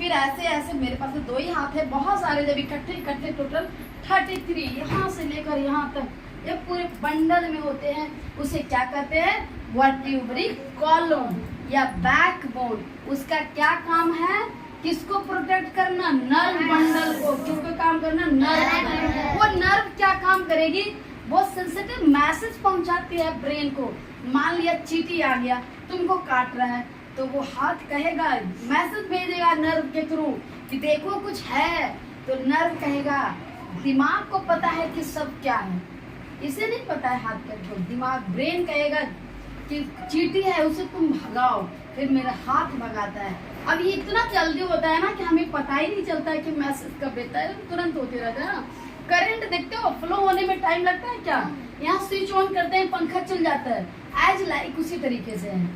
फिर ऐसे ऐसे मेरे पास तो 2 ही हाथ है, बहुत सारे जब इकट्ठे इकट्ठे टोटल 33 यहाँ से लेकर यहाँ तक ये पूरे बंडल में होते हैं। उसे क्या कहते हैं? वर्टिब्रल कॉलम या बैकबोन। उसका क्या काम है? किसको प्रोटेक्ट करना? नर्व बंडल को। किसको काम करना? नर्व। वो नर्व क्या काम करेगी? वो सेंसिटिव मैसेज पहुंचाती है ब्रेन को। मान लिया चींटी आ गया, तुमको काट रहा है, तो वो हाथ कहेगा, मैसेज भेजेगा नर्व के थ्रू कि देखो कुछ है, तो नर्व कहेगा। दिमाग को पता है कि सब क्या है, इसे नहीं पता है हाथ का थ्रू। दिमाग ब्रेन कहेगा कि चींटी है, उसे तुम भगाओ, फिर मेरा हाथ भगाता है। अब ये इतना जल्दी होता है ना कि हमें पता ही नहीं चलता है कि मैसेज कब देता है, तुरंत होते रहता है ना। करंट देखते हो, फ्लो होने में टाइम लगता है क्या? यहाँ स्विच ऑन करते हैं, पंखा चल जाता है। एज लाइक उसी तरीके से है,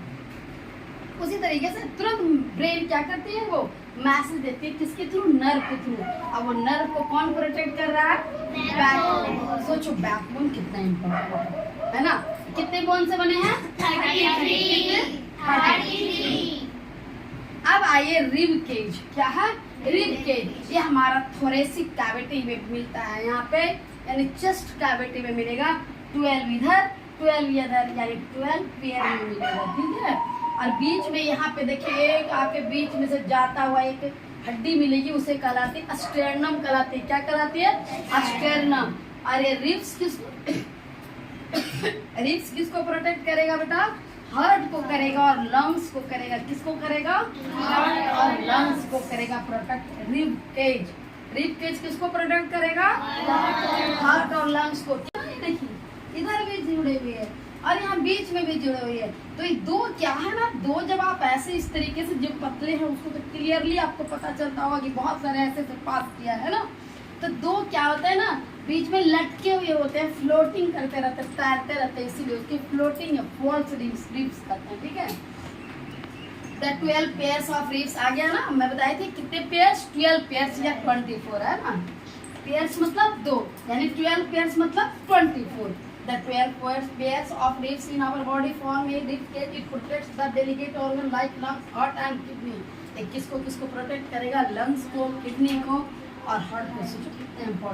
उसी तरीके से तुरंत ब्रेन क्या करती है? वो मैसेज देती है, किसके थ्रू? नर्व के थ्रू। अब वो नर्व को कौन प्रोटेक्ट कर रहा है? बैकबोन। सोचो बैकबोन कितना इम्पोर्टेंट है ना। कितने बोन से बने हैं? 33। अब आइए रिब केज। क्या है? Rib cage. ये हमारा थोरेसिक कैविटी में मिलता है, यहाँ पे यानी चेस्ट कैविटी में मिलेगा। 12 इधर 12 इधर, यानी 12 पेयर में मिलेगा, ठीक है। और बीच में यहाँ पे देखिए एक आपके बीच में से जाता हुआ एक हड्डी मिलेगी, उसे कहलाती है स्टेर्नम कहलाती है। क्या कहलाती है? स्टेर्नम। और ये रिब्स किसको प्रोटेक्ट करेगा बेटा? हार्ट को करेगा और लंग्स को करेगा। किसको करेगा? हार्ट और लंग्स को करेगा protect. Rib cage. Rib cage किसको प्रोटेक्ट करेगा? हार्ट और लंग्स को। देखिए इधर भी जुड़े हुए हैं और यहाँ बीच में भी जुड़े हुए हैं। तो ये दो क्या है ना, दो जब आप ऐसे इस तरीके से, जो पतले हैं उसको तो क्लियरली आपको पता चलता होगा कि बहुत सारे ऐसे से पास किया है ना। तो दो क्या होता है ना, बीच में लटके हुए होते हैं, फ्लोटिंग करते रहते हैं, तैरते रहते हैं, इसीलिए उसकी फ्लोटिंग या फॉल्स रिब्स कहते हैं, ठीक है। The 12 pairs of ribs आ गया ना। मैं बताई थी कितने पेयर्स? 12 पेयर्स या 24 है ना। पेयर्स मतलब 2, यानी 12 पेयर्स मतलब 24। The 12 pairs of ribs in our body form a rib cage. It protects the delicate organ like lungs, heart and kidney. किसको किसको प्रोटेक्ट करेगा? लंग्स को, किडनी को और हार्ट को। सोचो कितने इम्पोर्टेंट।